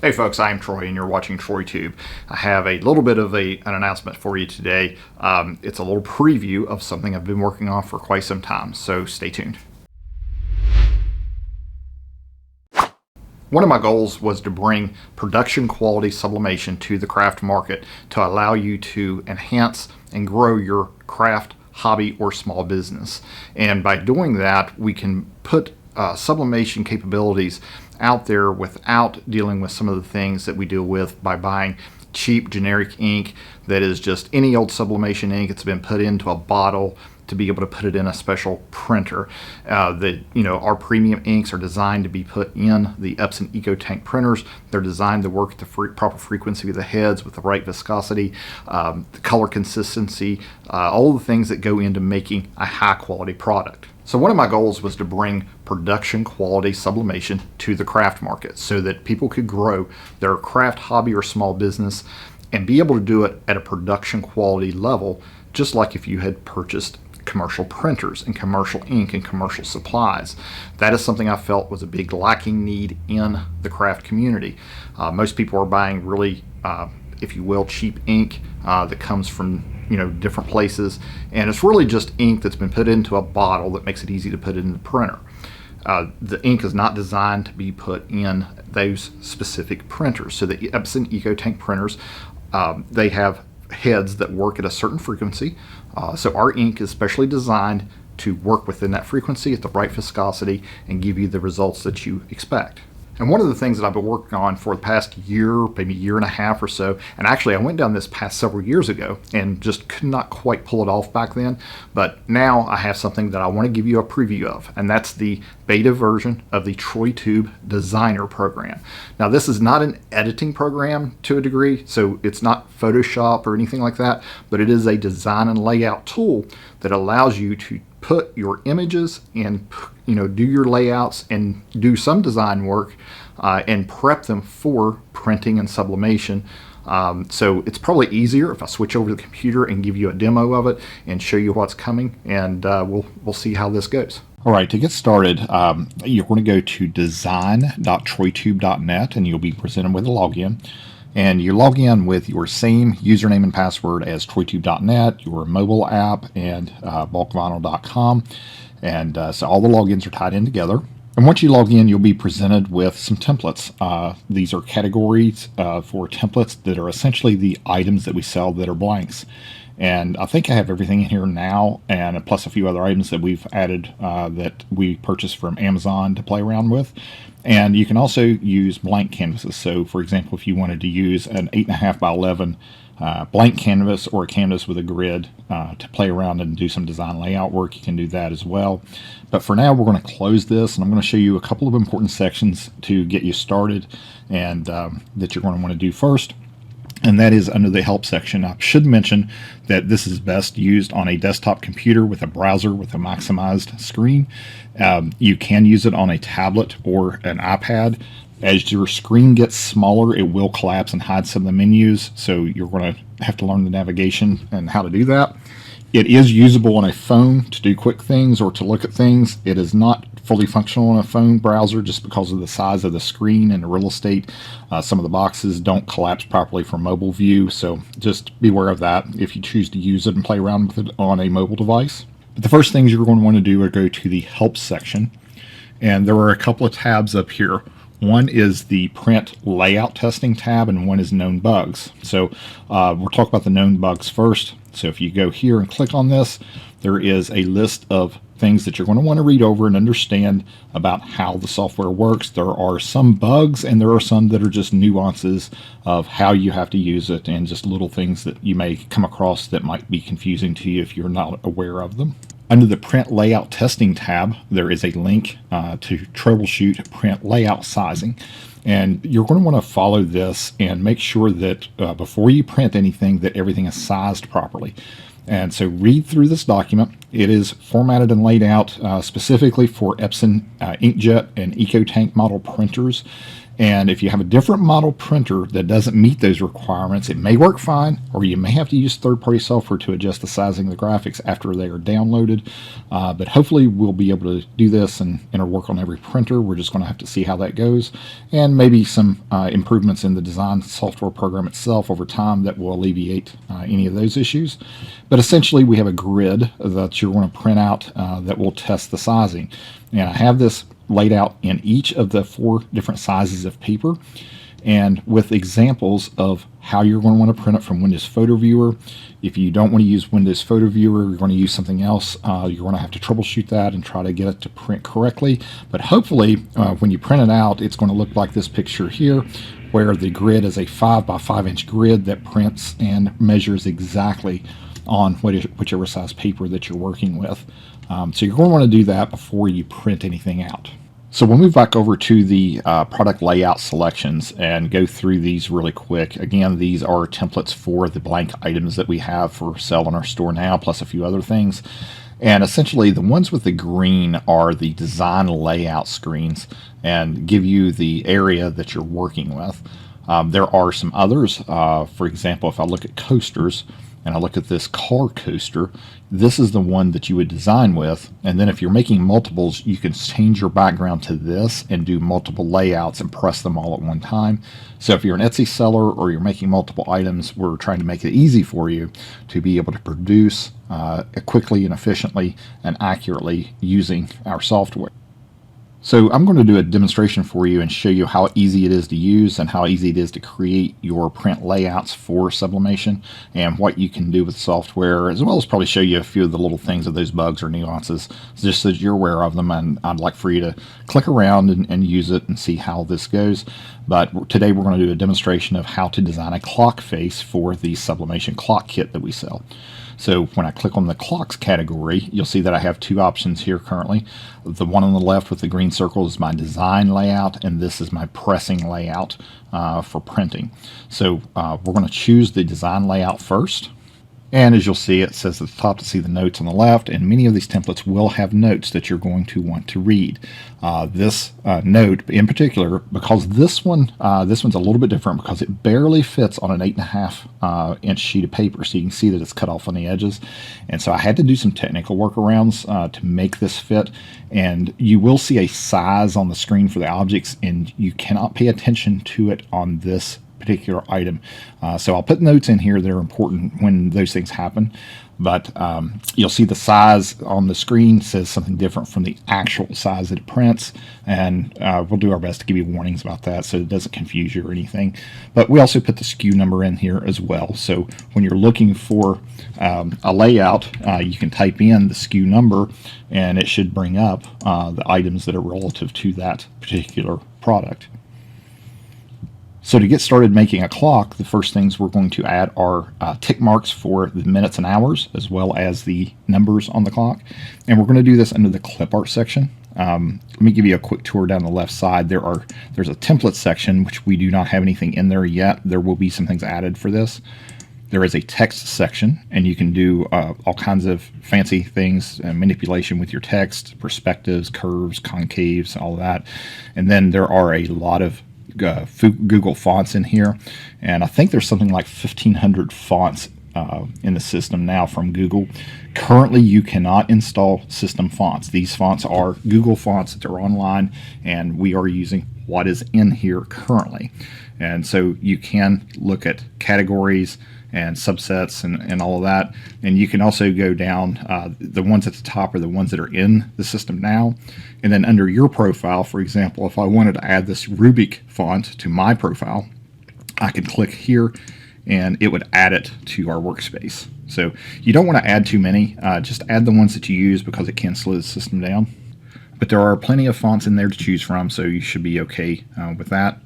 Hey folks, I'm Troy and you're watching TroyTube. I have a little bit of an announcement for you today. It's a little preview of something I've been working on for quite some time, so stay tuned. One of my goals was to bring production quality sublimation to the craft market to allow you to enhance and grow your craft, hobby, or small business. And by doing that, we can put sublimation capabilities out there without dealing with some of the things that we deal with by buying cheap generic ink that is just any old sublimation ink. It's been put into a bottle to be able to put it in a special printer. Our premium inks are designed to be put in the Epson EcoTank printers. They're designed to work at the proper frequency of the heads with the right viscosity, the color consistency, all the things that go into making a high quality product. So one of my goals was to bring production quality sublimation to the craft market so that people could grow their craft, hobby, or small business and be able to do it at a production quality level, just like if you had purchased commercial printers and commercial ink and commercial supplies. That is something I felt was a big lacking need in the craft community. Most people are buying really, if you will, cheap ink that comes from different places, and it's really just ink that's been put into a bottle that makes it easy to put it in the printer. The ink is not designed to be put in those specific printers. So the Epson EcoTank printers, they have heads that work at a certain frequency. So our ink is specially designed to work within that frequency at the right viscosity and give you the results that you expect. And one of the things that I've been working on for the past year, maybe year and a half or so, and actually I went down this path several years ago and just could not quite pull it off back then, but now I have something that I want to give you a preview of, and that's the beta version of the TroyTube Designer program. Now this is not an editing program to a degree, so it's not Photoshop or anything like that, but it is a design and layout tool that allows you to put your images and do your layouts and do some design work and prep them for printing and sublimation. So it's probably easier if I switch over to the computer and give you a demo of it and show you what's coming, and we'll see how this goes. All right, to get started, you're going to go to design.troytube.net and you'll be presented with a login. And you log in with your same username and password as TroyTube.net, your mobile app, and bulkvinyl.com. And so all the logins are tied in together. And once you log in, you'll be presented with some templates. These are categories for templates that are essentially the items that we sell that are blanks. And I think I have everything in here now, and plus a few other items that we've added that we purchased from Amazon to play around with. And you can also use blank canvases. So for example, if you wanted to use an 8.5 by 11 blank canvas or a canvas with a grid to play around and do some design layout work, you can do that as well. But for now, we're going to close this, and I'm going to show you a couple of important sections to get you started and that you're going to want to do first. And that is under the help section. I should mention that this is best used on a desktop computer with a browser with a maximized screen. You can use it on a tablet or an iPad. As your screen gets smaller, it will collapse and hide some of the menus, so you're going to have to learn the navigation and how to do that. It is usable on a phone to do quick things or to look at things. It is not fully functional on a phone browser just because of the size of the screen and the real estate. Some of the boxes don't collapse properly for mobile view, so just beware of that if you choose to use it and play around with it on a mobile device. But the first things you're going to want to do are go to the help section, and there are a couple of tabs up here. One is the print layout testing tab, and one is known bugs. So we'll talk about the known bugs first. So if you go here and click on this, there is a list of things that you're going to want to read over and understand about how the software works. There are some bugs, and there are some that are just nuances of how you have to use it and just little things that you may come across that might be confusing to you if you're not aware of them. Under the Print Layout Testing tab, there is a link to troubleshoot print layout sizing. And you're going to want to follow this and make sure that before you print anything that everything is sized properly. And so read through this document. It is formatted and laid out specifically for Epson inkjet and EcoTank model printers. And if you have a different model printer that doesn't meet those requirements, it may work fine, or you may have to use third-party software to adjust the sizing of the graphics after they are downloaded. But hopefully we'll be able to do this and it'll work on every printer. We're just going to have to see how that goes, and maybe some improvements in the design software program itself over time that will alleviate any of those issues. But essentially we have a grid that you're going to print out that will test the sizing. And I have this laid out in each of the 4 different sizes of paper, and with examples of how you're going to want to print it from Windows Photo Viewer. If you don't want to use Windows Photo Viewer, you're going to use something else. You're going to have to troubleshoot that and try to get it to print correctly. But hopefully when you print it out, it's going to look like this picture here, where the grid is a 5 by 5 inch grid that prints and measures exactly on whichever size paper that you're working with. So you're going to want to do that before you print anything out. So we'll move back over to the product layout selections and go through these really quick. Again, these are templates for the blank items that we have for sale in our store now, plus a few other things. And essentially the ones with the green are the design layout screens and give you the area that you're working with. There are some others. For example, if I look at coasters, and I look at this car coaster, this is the one that you would design with. And then if you're making multiples, you can change your background to this and do multiple layouts and press them all at one time. So if you're an Etsy seller or you're making multiple items, we're trying to make it easy for you to be able to produce quickly and efficiently and accurately using our software. So I'm going to do a demonstration for you and show you how easy it is to use and how easy it is to create your print layouts for sublimation and what you can do with software, as well as probably show you a few of the little things of those bugs or nuances, just so that you're aware of them. And I'd like for you to click around and use it and see how this goes. But today we're going to do a demonstration of how to design a clock face for the sublimation clock kit that we sell. So when I click on the clocks category, you'll see that I have 2 options here currently. The one on the left with the green circle is my design layout, and this is my pressing layout for printing. So we're going to choose the design layout first. And as you'll see, it says at the top to see the notes on the left, and many of these templates will have notes that you're going to want to read. This note in particular, because this one's a little bit different because it barely fits on an 8.5 inch sheet of paper, so you can see that it's cut off on the edges. And so I had to do some technical workarounds to make this fit. And you will see a size on the screen for the objects, and you cannot pay attention to it on this particular item. So I'll put notes in here that are important when those things happen, but you'll see the size on the screen says something different from the actual size that it prints, and we'll do our best to give you warnings about that so it doesn't confuse you or anything. But we also put the SKU number in here as well, so when you're looking for a layout, you can type in the SKU number and it should bring up the items that are relative to that particular product. So to get started making a clock, the first things we're going to add are tick marks for the minutes and hours, as well as the numbers on the clock. And we're going to do this under the clip art section. Let me give you a quick tour down the left side. There's a template section, which we do not have anything in there yet. There will be some things added for this. There is a text section, and you can do all kinds of fancy things, manipulation with your text, perspectives, curves, concaves, all of that. And then there are a lot of Google fonts in here, and I think there's something like 1,500 fonts in the system now from Google. Currently you cannot install system fonts. These fonts are Google fonts that are online, and we are using what is in here currently. And so you can look at categories and subsets and all of that, and you can also go down. The ones at the top are the ones that are in the system now, and then under your profile, for example, if I wanted to add this Rubik font to my profile, I could click here and it would add it to our workspace. So you don't want to add too many, just add the ones that you use because it can slow the system down. But there are plenty of fonts in there to choose from, so you should be okay with that.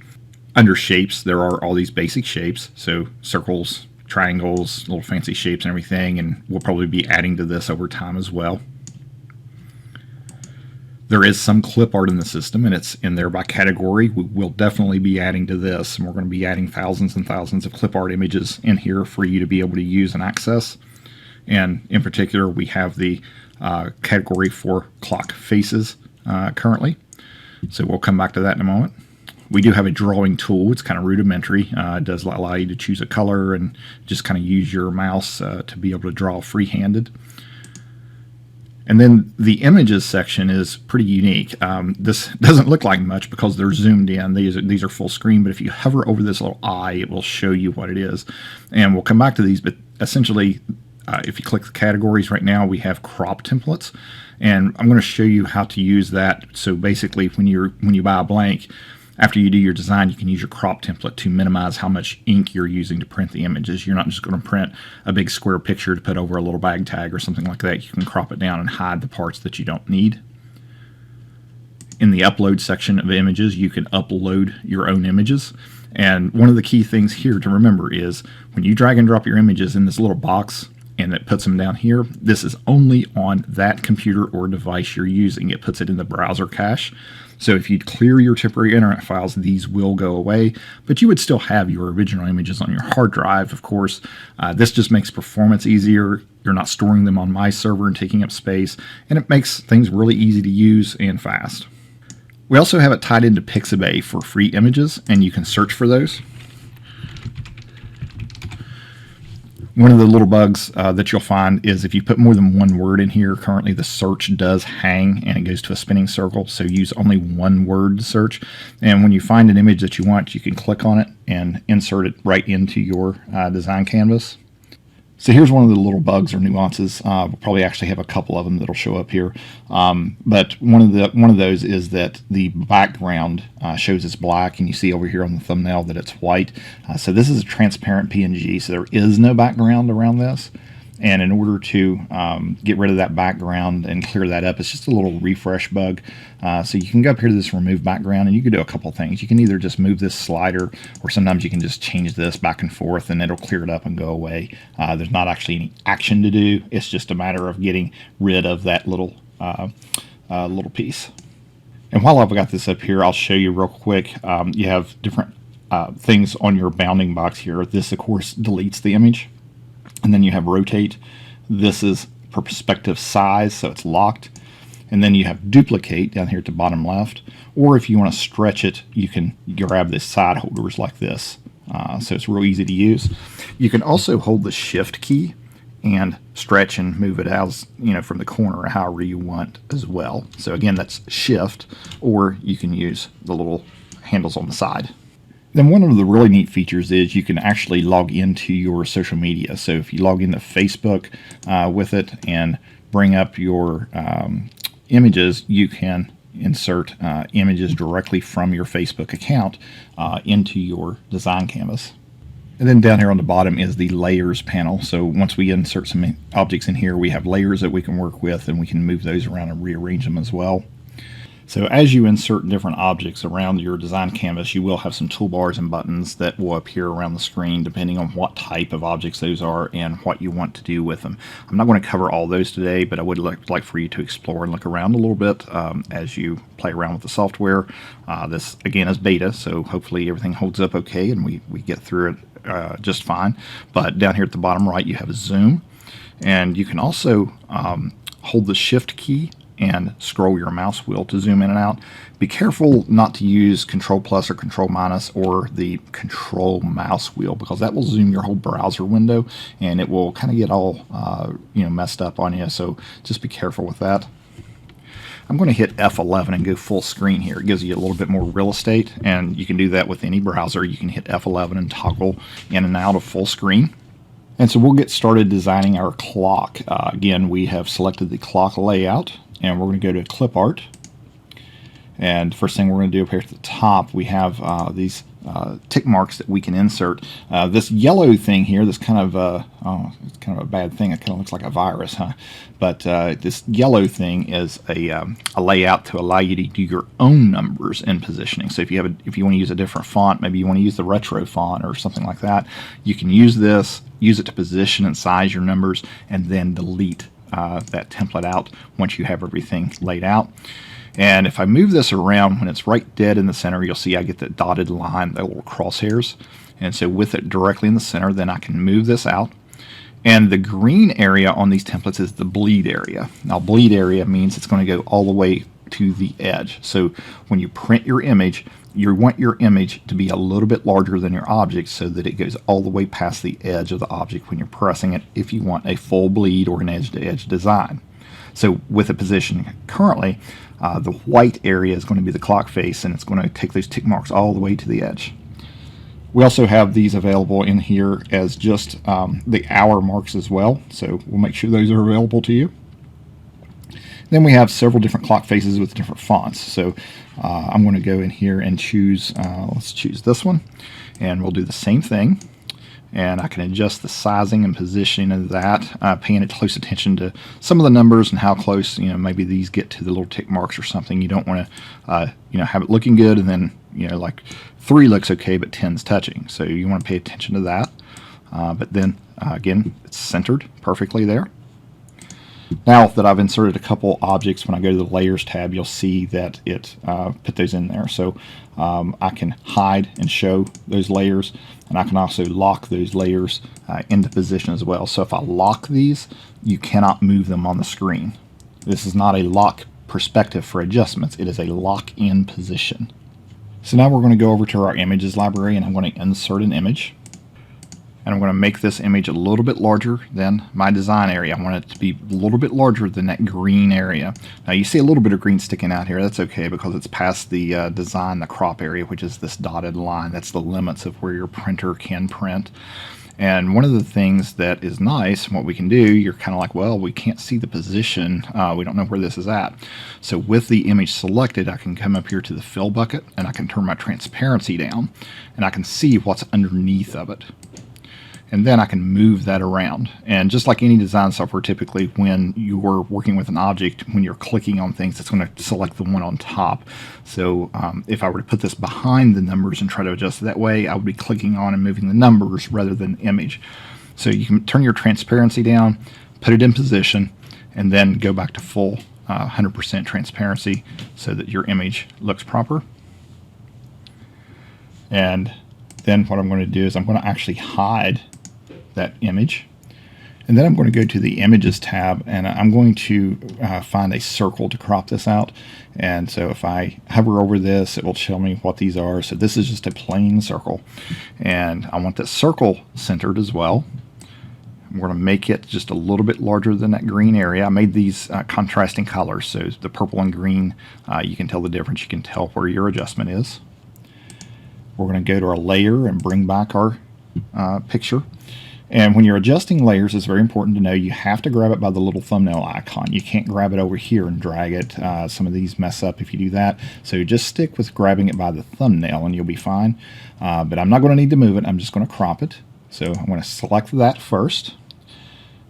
Under shapes, there are all these basic shapes, so circles, triangles, little fancy shapes and everything, and we'll probably be adding to this over time as well. There is some clip art in the system, and it's in there by category. We will definitely be adding to this, and we're going to be adding thousands and thousands of clip art images in here for you to be able to use and access. And in particular, we have the category for clock faces currently, so we'll come back to that in a moment. We do have a drawing tool. It's kind of rudimentary. It does allow you to choose a color and just kind of use your mouse to be able to draw free-handed. And then the images section is pretty unique. This doesn't look like much because they're zoomed in. These are full screen, but if you hover over this little eye, it will show you what it is. And we'll come back to these, but essentially, if you click the categories right now, we have crop templates. And I'm going to show you how to use that. So basically, when you buy a blank, after you do your design, you can use your crop template to minimize how much ink you're using to print the images. You're not just going to print a big square picture to put over a little bag tag or something like that. You can crop it down and hide the parts that you don't need. In the upload section of images, you can upload your own images. And one of the key things here to remember is when you drag and drop your images in this little box, and it puts them down here, this is only on that computer or device you're using. It puts it in the browser cache. So if you clear your temporary internet files, these will go away, but you would still have your original images on your hard drive, of course. This just makes performance easier. You're not storing them on my server and taking up space, and it makes things really easy to use and fast. We also have it tied into Pixabay for free images, and you can search for those. One of the little bugs that you'll find is if you put more than one word in here, currently the search does hang and it goes to a spinning circle, so use only one word search. And when you find an image that you want, you can click on it and insert it right into your design canvas. So here's one of the little bugs or nuances. We'll probably actually have a couple of them that'll show up here. But one of those is that the background shows it's black, and you see over here on the thumbnail that it's white. So this is a transparent PNG, so there is no background around this. And in order to get rid of that background and clear that up, it's just a little refresh bug. So you can go up here to this remove background, and you can do a couple things. You can either just move this slider, or sometimes you can just change this back and forth and it'll clear it up and go away. There's not actually any action to do. It's just a matter of getting rid of that little piece. And while I've got this up here, I'll show you real quick. You have different things on your bounding box here. This, of course, deletes the image. And then you have rotate. This is perspective size, so it's locked. And then you have duplicate down here at the bottom left. Or if you want to stretch it, you can grab the side holders like this. So it's real easy to use. You can also hold the shift key and stretch and move it out, from the corner or however you want as well. So again, that's shift, or you can use the little handles on the side. Then one of the really neat features is you can actually log into your social media. So if you log into Facebook with it and bring up your images, you can insert images directly from your Facebook account into your design canvas. And then down here on the bottom is the layers panel. So once we insert some objects in here, we have layers that we can work with, and we can move those around and rearrange them as well. So as you insert different objects around your design canvas, you will have some toolbars and buttons that will appear around the screen depending on what type of objects those are and what you want to do with them. I'm not going to cover all those today, but I would like for you to explore and look around a little bit as you play around with the software. This, again, is beta, so hopefully everything holds up okay and we get through it just fine. But down here at the bottom right, you have a zoom, and you can also hold the shift key and scroll your mouse wheel to zoom in and out. Be careful not to use Control plus or Control minus or the Control mouse wheel, because that will zoom your whole browser window and it will kind of get all messed up on you. So just be careful with that. I'm going to hit F11 and go full screen here. It gives you a little bit more real estate, and you can do that with any browser. You can hit F11 and toggle in and out of full screen. And so we'll get started designing our clock. Again, we have selected the clock layout, and we're going to go to clip art. And first thing we're going to do up here at the top, we have these tick marks that we can insert. This yellow thing here, this kind of it's kind of a bad thing. It kind of looks like a virus, huh? But this yellow thing is a layout to allow you to do your own numbers and positioning. So if you want to use a different font, maybe you want to use the retro font or something like that, you can use this, use it to position and size your numbers, and then delete that template out once you have everything laid out. And if I move this around, when it's right dead in the center, you'll see I get the dotted line, the little crosshairs. And so with it directly in the center, then I can move this out. And the green area on these templates is the bleed area. Now, bleed area means it's going to go all the way to the edge. So when you print your image, you want your image to be a little bit larger than your object so that it goes all the way past the edge of the object when you're pressing it, if you want a full bleed or an edge-to-edge design. So with the position currently, the white area is going to be the clock face, and it's going to take those tick marks all the way to the edge. We also have these available in here as just the hour marks as well, so we'll make sure those are available to you. Then we have several different clock faces with different fonts. So I'm going to go in here and choose, let's choose this one, and we'll do the same thing. And I can adjust the sizing and positioning of that, paying close attention to some of the numbers and how close, maybe these get to the little tick marks or something. You don't want to, have it looking good and then, like 3 looks okay, but 10's touching. So you want to pay attention to that. But then, again, it's centered perfectly there. Now that I've inserted a couple objects, when I go to the Layers tab, you'll see that it put those in there. So I can hide and show those layers, and I can also lock those layers into position as well. So if I lock these, you cannot move them on the screen. This is not a lock perspective for adjustments. It is a lock in position. So now we're going to go over to our images library, and I'm going to insert an image. And I'm going to make this image a little bit larger than my design area. I want it to be a little bit larger than that green area. Now you see a little bit of green sticking out here. That's okay because it's past the design, the crop area, which is this dotted line. That's the limits of where your printer can print. And one of the things that is nice, what we can do, you're kind of like, well, we can't see the position. We don't know where this is at. So with the image selected, I can come up here to the fill bucket, and I can turn my transparency down, and I can see what's underneath of it. And then I can move that around. And just like any design software, typically when you're working with an object, when you're clicking on things, it's going to select the one on top. So if I were to put this behind the numbers and try to adjust it that way, I would be clicking on and moving the numbers rather than the image. So you can turn your transparency down, put it in position, and then go back to full 100% transparency so that your image looks proper. And then what I'm going to do is I'm going to actually hide that image, and then I'm going to go to the Images tab, and I'm going to find a circle to crop this out. And so if I hover over this, it will tell me what these are. So this is just a plain circle, and I want that circle centered as well. I'm going to make it just a little bit larger than that green area. I made these contrasting colors, so the purple and green, you can tell the difference. You can tell where your adjustment is. We're going to go to our layer and bring back our picture. And when you're adjusting layers, it's very important to know you have to grab it by the little thumbnail icon. You can't grab it over here and drag it. Some of these mess up if you do that. So just stick with grabbing it by the thumbnail and you'll be fine. But I'm not going to need to move it. I'm just going to crop it. So I'm going to select that first.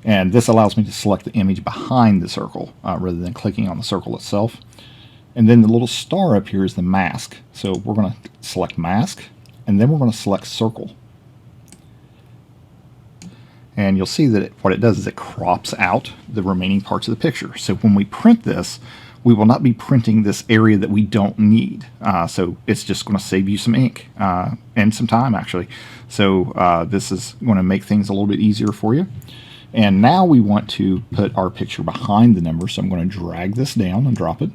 And this allows me to select the image behind the circle rather than clicking on the circle itself. And then the little star up here is the mask. So we're going to select mask, and then we're going to select circle. And you'll see that what it does is it crops out the remaining parts of the picture. So when we print this, we will not be printing this area that we don't need. So it's just going to save you some ink and some time, actually. So this is going to make things a little bit easier for you. And now we want to put our picture behind the number. So I'm going to drag this down and drop it.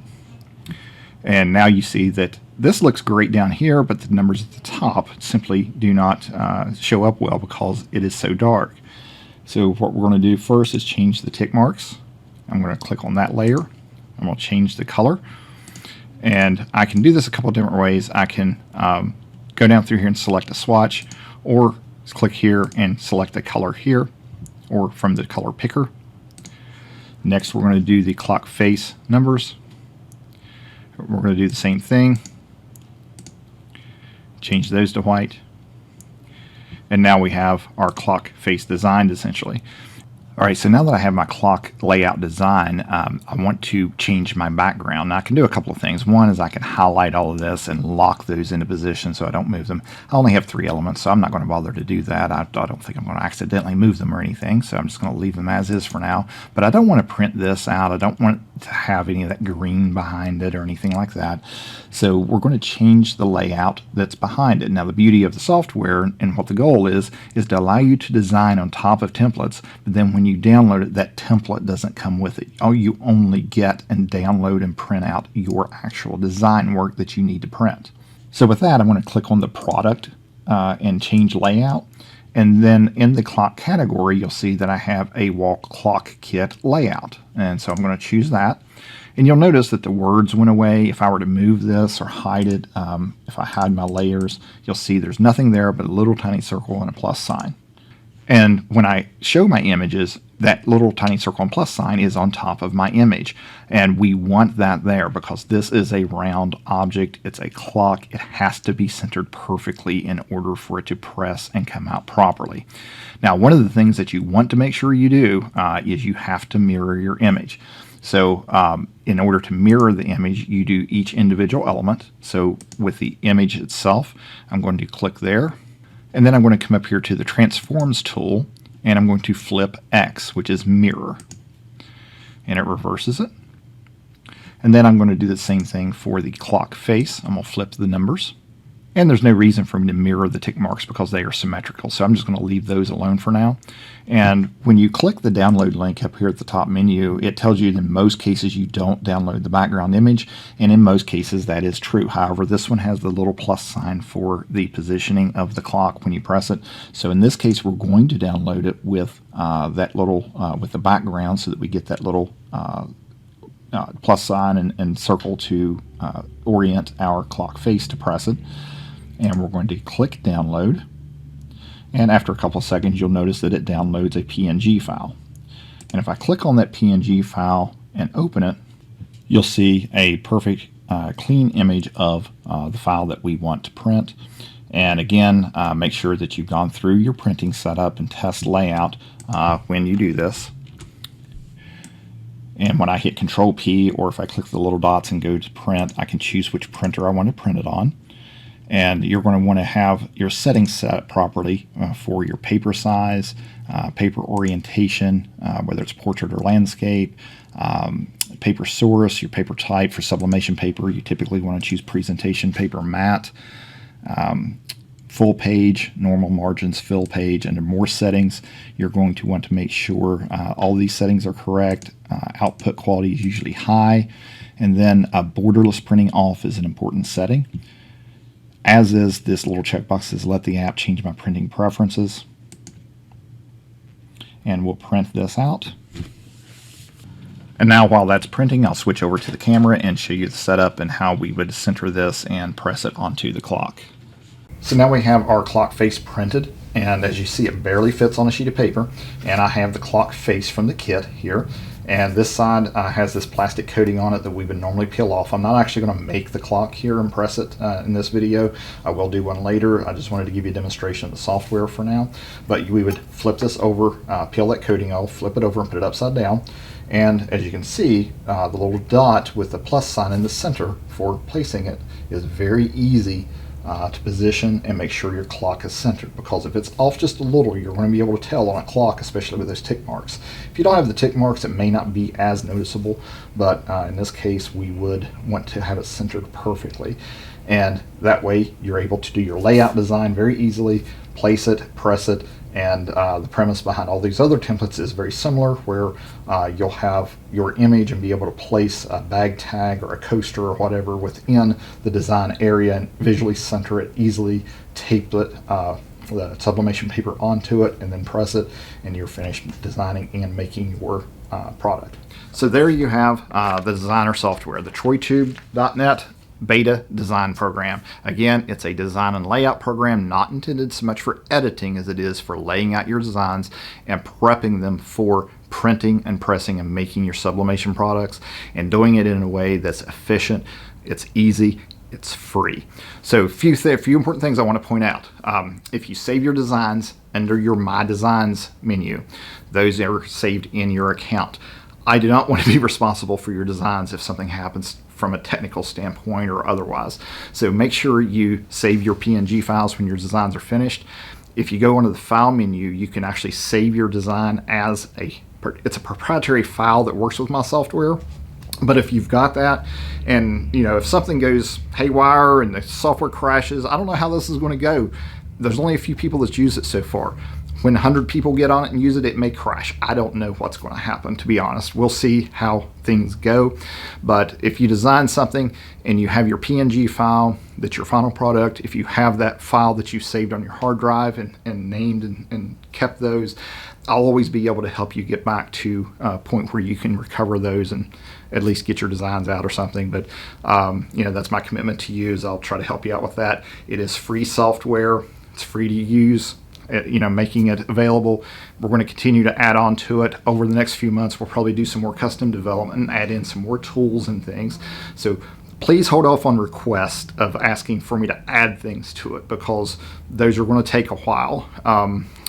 And now you see that this looks great down here, but the numbers at the top simply do not show up well because it is so dark. So what we're going to do first is change the tick marks. I'm going to click on that layer. I'm going to change the color. And I can do this a couple of different ways. I can go down through here and select a swatch, or click here and select the color here, or from the color picker. Next, we're going to do the clock face numbers. We're going to do the same thing. Change those to white. And now we have our clock face designed essentially. All right, so now that I have my clock layout design, I want to change my background. Now I can do a couple of things. One is I can highlight all of this and lock those into position so I don't move them. I only have 3 elements, so I'm not going to bother to do that. I don't think I'm going to accidentally move them or anything, so I'm just going to leave them as is for now. But I don't want to print this out. I don't want to have any of that green behind it or anything like that. So we're going to change the layout that's behind it. Now the beauty of the software and what the goal is to allow you to design on top of templates, but then when you you download it, that template doesn't come with it. Oh, you only get and download and print out your actual design work that you need to print. So with that, I'm going to click on the product and change layout. And then in the clock category, you'll see that I have a wall clock kit layout. And so I'm going to choose that. And you'll notice that the words went away. If I were to move this or hide it, if I hide my layers, you'll see there's nothing there but a little tiny circle and a plus sign. And when I show my images, that little tiny circle and plus sign is on top of my image. And we want that there because this is a round object. It's a clock. It has to be centered perfectly in order for it to press and come out properly. Now, one of the things that you want to make sure you do is you have to mirror your image. So in order to mirror the image, you do each individual element. So with the image itself, I'm going to click there. And then I'm going to come up here to the Transforms tool, and I'm going to flip X, which is mirror. And it reverses it. And then I'm going to do the same thing for the clock face. I'm going to flip the numbers. And there's no reason for me to mirror the tick marks because they are symmetrical. So I'm just going to leave those alone for now. And when you click the download link up here at the top menu, it tells you that in most cases you don't download the background image. And in most cases that is true. However, this one has the little plus sign for the positioning of the clock when you press it. So in this case, we're going to download it with that little, with the background so that we get that little plus sign and circle to orient our clock face to press it. And we're going to click download, and after a couple of seconds you'll notice that it downloads a PNG file. And if I click on that PNG file and open it, you'll see a perfect clean image of the file that we want to print. And again, make sure that you've gone through your printing setup and test layout when you do this. And when I hit Control P, or if I click the little dots and go to print, I can choose which printer I want to print it on. And you're going to want to have your settings set properly for your paper size, paper orientation, whether it's portrait or landscape, paper source, your paper type. For sublimation paper, you typically want to choose presentation paper matte, full page, normal margins, fill page. Under more settings, you're going to want to make sure all these settings are correct. Output quality is usually high. And then borderless printing off is an important setting. As is this little checkbox says, let the app change my printing preferences. And we'll print this out. And now while that's printing, I'll switch over to the camera and show you the setup and how we would center this and press it onto the clock. So now we have our clock face printed, and as you see, it barely fits on a sheet of paper. And I have the clock face from the kit here. And this side has this plastic coating on it that we would normally peel off. I'm not actually going to make the clock here and press it in this video. I will do one later. I just wanted to give you a demonstration of the software for now. But we would flip this over, peel that coating off, flip it over and put it upside down. And as you can see, the little dot with the plus sign in the center for placing it is very easy to position and make sure your clock is centered, because if it's off just a little, you're going to be able to tell on a clock, especially with those tick marks. If you don't have the tick marks, it may not be as noticeable, but in this case we would want to have it centered perfectly, and that way you're able to do your layout design very easily, place it, press it. And the premise behind all these other templates is very similar, where you'll have your image and be able to place a bag tag or a coaster or whatever within the design area and visually center it easily, tape it, the sublimation paper onto it, and then press it, and you're finished designing and making your product. So there you have the designer software, the TroyTube.net beta design program. Again, it's a design and layout program not intended so much for editing as it is for laying out your designs and prepping them for printing and pressing and making your sublimation products, and doing it in a way that's efficient, it's easy, it's free. So a few important things I want to point out. If you save your designs under your My Designs menu, those are saved in your account. I do not want to be responsible for your designs if something happens from a technical standpoint or otherwise. So make sure you save your PNG files when your designs are finished. If you go into the file menu, you can actually save your design as it's a proprietary file that works with my software. But if you've got that, and if something goes haywire and the software crashes, I don't know how this is going to go. There's only a few people that's used it so far. when 100 people get on it and use it, it may crash. I don't know what's going to happen, to be honest. We'll see how things go. But if you design something and you have your PNG file, that's your final product, if you have that file that you saved on your hard drive and named and kept those, I'll always be able to help you get back to a point where you can recover those and at least get your designs out or something. But that's my commitment to you, is I'll try to help you out with that. It is free software. It's free to use. Making it available. We're going to continue to add on to it over the next few months. We'll probably do some more custom development and add in some more tools and things. So please hold off on requests of asking for me to add things to it, because those are going to take a while.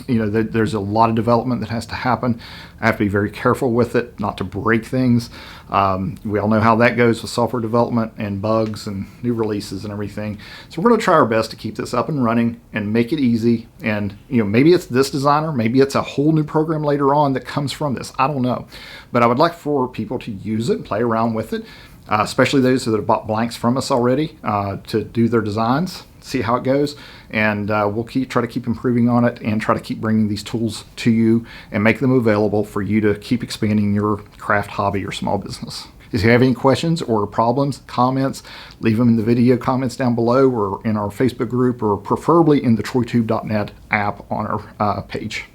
There's a lot of development that has to happen. I have to be very careful with it, not to break things. We all know how that goes with software development and bugs and new releases and everything. So we're going to try our best to keep this up and running and make it easy. And maybe it's this designer, maybe it's a whole new program later on that comes from this. I don't know. But I would like for people to use it, play around with it. Especially those that have bought blanks from us already, to do their designs, see how it goes, and we'll try to keep improving on it and try to keep bringing these tools to you and make them available for you to keep expanding your craft hobby or small business. If you have any questions or problems, comments, leave them in the video comments down below or in our Facebook group, or preferably in the TroyTube.net app on our page.